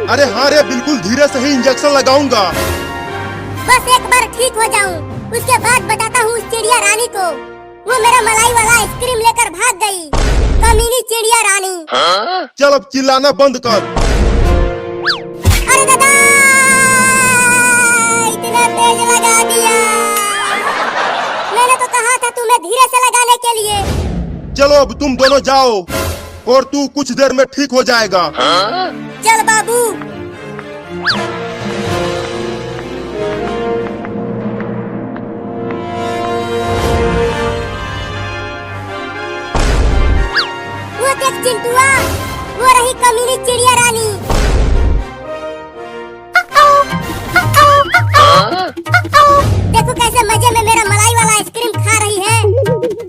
अरे हाँ रे, बिल्कुल धीरे से ही इंजेक्शन लगाऊंगा। बस एक बार ठीक हो जाऊं, उसके बाद बताता हूँ उस चिड़िया रानी को। वो मेरा मलाई वाला आइसक्रीम लेकर भाग गई, कमीनी चिड़िया रानी। चल अब चिल्लाना बंद कर। अरे दादा, इतना तेज लगा दिया। मैंने तो कहा था तुम्हें धीरे से लगाने के लिए। चलो अब तुम दोनों जाओ और तू कुछ देर में ठीक हो जाएगा। चल बाबू। वो देख चिंटुआ, वो रही कमीनी चिड़िया रानी। देखो कैसे मजे में मेरा मलाई वाला आइसक्रीम खा रही है।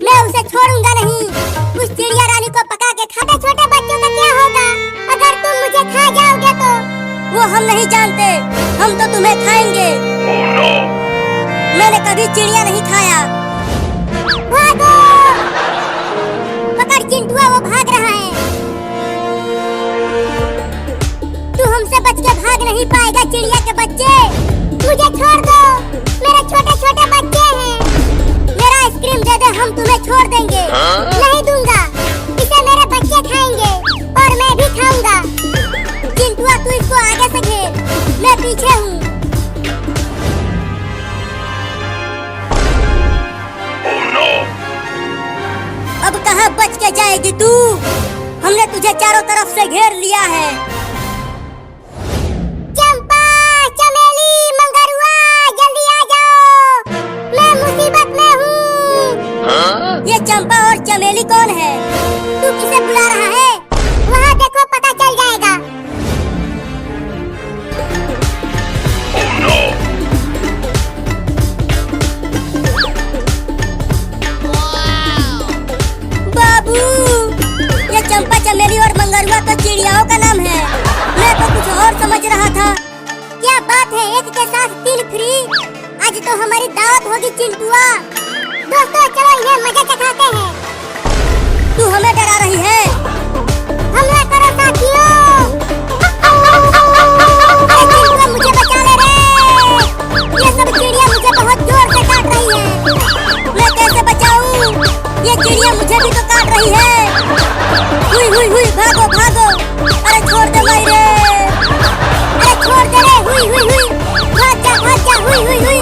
मैं उसे छोड़ूंगा नहीं। उस चिड़िया रानी को पका के खाते छोटे बच्चों का क्या होगा अगर तुम मुझे खा जाओगे तो? वो हम नहीं जानते, हम तो तुम्हें खाएंगे। मैंने कभी चिड़िया नहीं खाया। भागो! पकड़ चिंटुआ, वो भाग रहा है। तू हमसे बच के भाग नहीं पाएगा चिड़िया के बच्चे। मुझे छोड़ दो, मेरे छोटे छोटे बच्चे हैं। मेरा आइसक्रीम दे दे, हम तुम्हें छोड़ देंगे। नहीं दूंगा, इसे मेरे बच्चे खाएंगे और मैं भी खाऊंगा। चिंटुआ तू इसको आगे से घेर, मैं पीछे हूँ। अब कहाँ बच के जाएगी तू? हमने तुझे चारों तरफ से घेर लिया है। चंपा, चमेली, मंगरुआ, जल्दी आ जाओ, मैं मुसीबत में हूँ। ये चंपा और चमेली कौन है? तू किसे बुला रहा है? वहाँ देखो, पता चल जाएगा। बाबू, ये चंपा, चमेली और मंगरुआ तो चिड़ियाओं का नाम है। मैं तो कुछ और समझ रहा था। क्या बात है, एक के साथ 3 फ्री? आज तो हमारी दावत होगी चिंटुआ। दोस्तों चलो इन्हें मजा चखाते हैं। तू हमें डरा रही है? हमला करो साथियों। अरे चिंटुआ मुझे बचा ले रे। ये सब चिड़िया मुझे बहुत जोर से काट रही है। मैं कैसे बचाऊं? ये चिड़िया मुझे भी तो काट रही है। हुई हुई हुई, भागो भागो। अरे छोड़ दे भाई रे, अरे छोड़ दे रे। हुई हुई हुई, भाग जा भाग जा। हुई हुई हुई,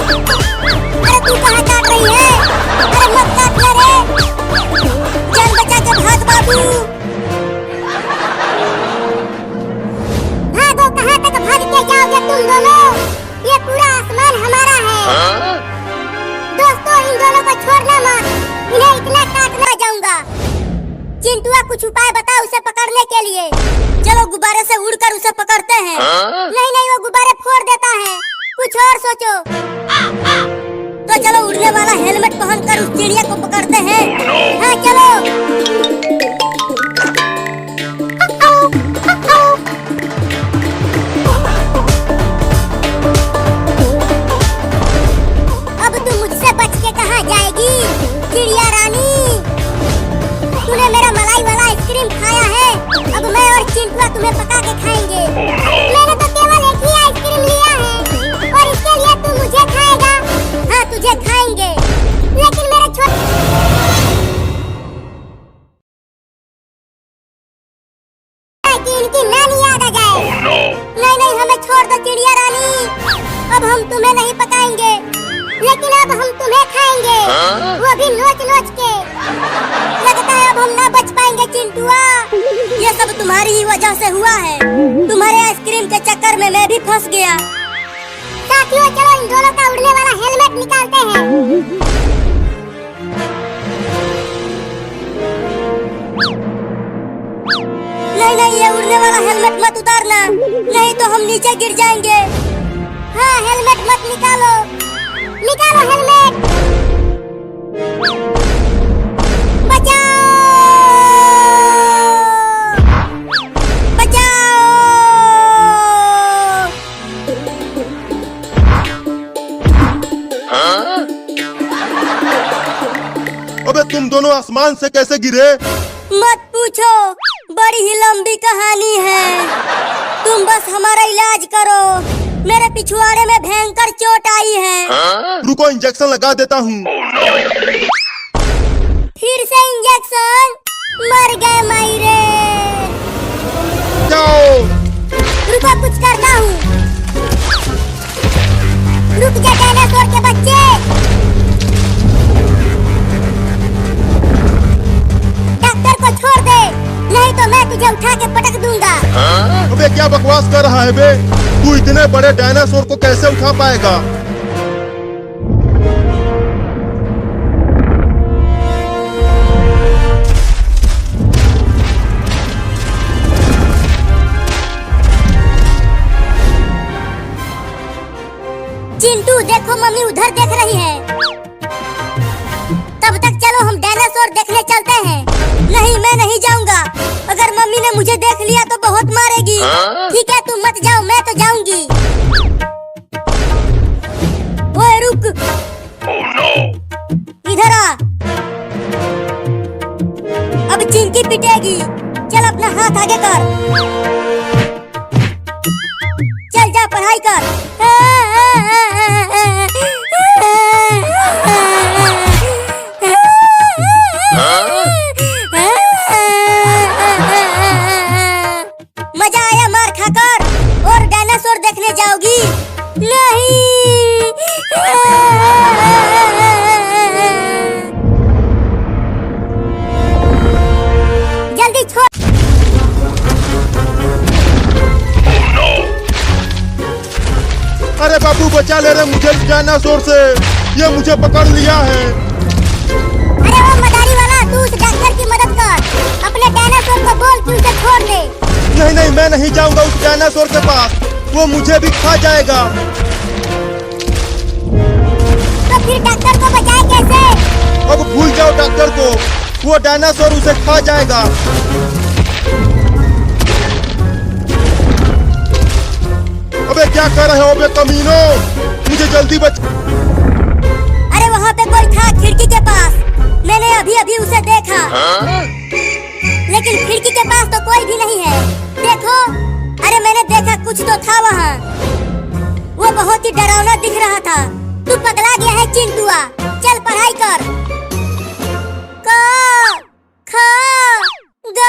अरे तू कहाँ काट रही है? अरे मत काट ले रे, जान बचा के भाग बाबू। भागो, कहाँ तक भाग के जाओगे तुम दोनों? ये पूरा आसमान हमारा है। दोस्तों इन दोनों को छोड़ना मत, इन्हें इतना काटना जाऊंगा। चिंटुआ कुछ उपाय बता उसे पकड़ने के लिए। चलो गुब्बारे से उड़कर उसे पकड़ते हैं। नहीं नहीं, वो गुब्बारे फोड़ देता है, कुछ और सोचो। तो चलो उड़ने वाला हेलमेट पहनकर उस चिड़िया को पकड़ते हैं। हाँ चलो। अब तू मुझसे बच के कहाँ जाएगी चिड़िया रानी? तूने मेरा मलाई वाला आइसक्रीम खाया है, अब मैं और चिंटुआ तुम्हें पका के खाएंगे। मैंने तो केवल एक ही आइसक्रीम लिया है और इसके लिए तू मुझे खाएगा? हाँ तुझे खाएंगे, लेकिन मेरे कि इनकी नानी याद आ जाए। नहीं नहीं, हमें छोड़ दो चिड़िया रानी। अब हम तुम्हें नहीं पकाएंगे, लेकिन अब हम तुम्हें खाएंगे, वो भी नोच नोच के। लगता है अब हम ना बच पाएंगे चिंटुआ। ये सब तुम्हारी ही वजह से हुआ है। तुम्हारे आइसक्रीम के चक्कर में मैं भी फंस गया। साथियों चलो इन दोनों का उड़ने वाला हेलमेट निकालते हैं। नहीं नहीं, ये उड़ने वाला हेलमेट मत उतारना, नहीं तो हम नीचे गिर जाएंगे। हाँ हेलमेट मत निकालो, निकालो हेलमेट। बचाओ बचाओ। अबे तुम दोनों आसमान से कैसे गिरे? मत पूछो, बड़ी ही लंबी कहानी है। तुम बस हमारा इलाज करो, मेरे पिछवाड़े में भयंकर चोट आई है। रुको इंजेक्शन लगा देता हूँ। फिर से इंजेक्शन, मर गए मायरे। जाओ। रुको कुछ करना हूँ। रुक जा डायनासोर के बच्चे। डॉक्टर को छोड़ दे, नहीं तो मैं तुझे उठा के पटक दूंगा। अबे क्या बकवास कर रहा है बे? तू इतने बड़े डायनासोर को कैसे उठा पाएगा? चिंटू देखो मम्मी उधर देख रही है। तब तक चलो हम डायनासोर देखने चलते हैं। नहीं मैं नहीं जाऊंगा, अगर मम्मी ने मुझे देख लिया तो बहुत मारेगी। ठीक है तुम मत जाओ, मैं तो जाऊंगी। ओए रुक। इधर आ। अब चिंकी पिटेगी, चल अपना हाथ आगे कर। चल जा पढ़ाई कर। मजा आया मार खाकर? और डायनासोर देखने जाओगी? नहीं। जल्दी छोड़। अरे बाबू बचा ले रे मुझे डायनासोर से, ये मुझे पकड़ लिया है। अरे वो मदारी वाला, तू उस डॉक्टर की मदद कर। अपने डायनासोर को बोल कि उसे छोड़ दे। नहीं नहीं मैं नहीं जाऊंगा उस डायनासोर के पास, वो मुझे भी खा जाएगा। तो फिर डॉक्टर को बचाए कैसे? अब भूल जाओ डॉक्टर को, वो डायनासोर उसे खा जाएगा। अबे क्या कर रहे हो बे कमीनो? मुझे जल्दी बच। अरे वहाँ पे कोई था खिड़की के पास, मैंने अभी अभी उसे देखा। लेकिन खिड़की के पास तो कोई भी नहीं है। देखो, अरे मैंने देखा कुछ तो था वहाँ। वो बहुत ही डरावना दिख रहा था। तू पगला गया है चिंटुआ, चल पढ़ाई कर। क ख ग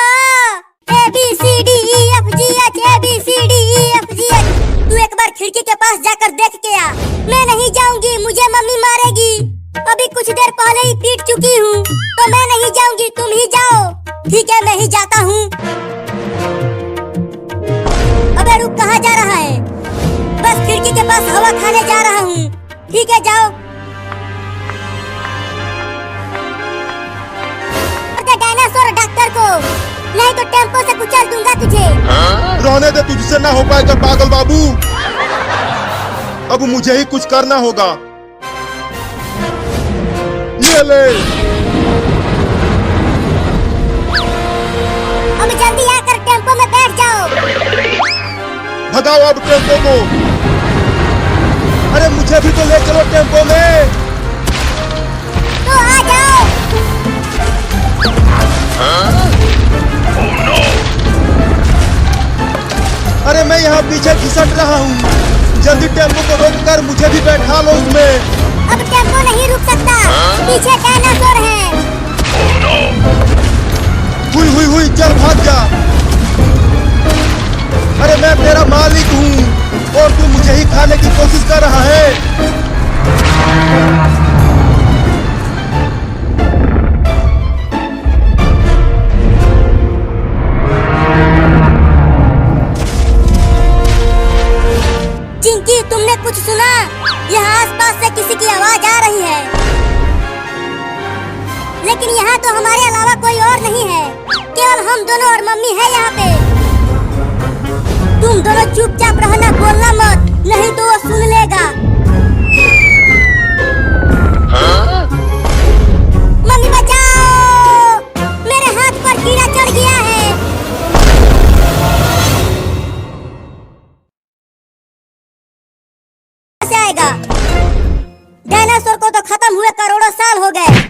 A B C D E F G H, A B C D E F G H. तू एक बार खिड़की के पास जाकर देख के आ। मैं नहीं जाऊंगी, मुझे मम्मी मारेगी। अभी कुछ देर पहले ही पीट चुकी हूँ, तो मैं नहीं जाऊंगी, तुम ही जाओ। ठीक है मैं ही जाता हूँ। अबे रुक, कहाँ जा रहा है? बस खिड़की के पास हवा खाने जा रहा हूँ। ठीक है जाओ। डायनासोर डॉक्टर को, नहीं तो टेम्पो से कुचल दूंगा तुझे। रहने दे, तुझसे ना हो पाएगा पागल बाबू। अब मुझे ही कुछ करना होगा। ये ले। अब जल्दी आकर टेम्पो में बैठ जाओ। भगाओ अब टेम्पो को। अरे मुझे भी तो ले चलो टेम्पो में। तो आ जाओ। अरे मैं यहाँ पीछे घिसट रहा हूँ, जल्दी टेम्पो को रोक कर मुझे भी बैठा लो उसमें। अब टेम्पो नहीं रुक सकता, पीछे डायनासोर है। हुई चल भाग जा। अरे मैं तेरा मालिक हूँ और तू मुझे ही खाने की कोशिश कर रहा है। चिंकी तुमने कुछ सुना? यहाँ आसपास से किसी की आवाज आ रही है, लेकिन यहाँ तो हमारे अलावा कोई और नहीं है। केवल हम दोनों और मम्मी है यहाँ पे। तुम दोनों चुपचाप रहना, बोलना मत, नहीं तो वो सुन लेगा। मम्मी बचाओ, मेरे हाथ पर कीड़ा चढ़ गया है। कैसे आएगा? डायनासोर को तो खत्म हुए करोड़ों साल हो गए।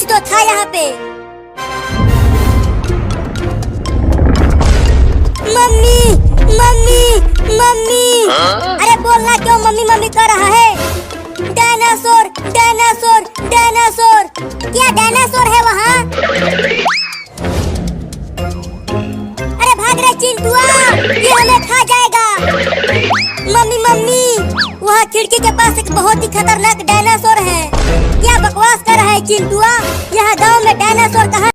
कुछ तो था यहाँ पे। मम्मी मम्मी मम्मी, अरे बोलना क्यों मम्मी मम्मी कर रहा है? डायनासोर डायनासोर डायनासोर, क्या डायनासोर है वहाँ? अरे भाग रे चिंटुआ, ये हमें खा जाएगा। मम्मी मम्मी, वहाँ खिड़की के पास एक बहुत ही खतरनाक डायनासोर है। क्या बकवास कर रहा है चिंटुआ? यहाँ गांव में डायनासोर कहाँ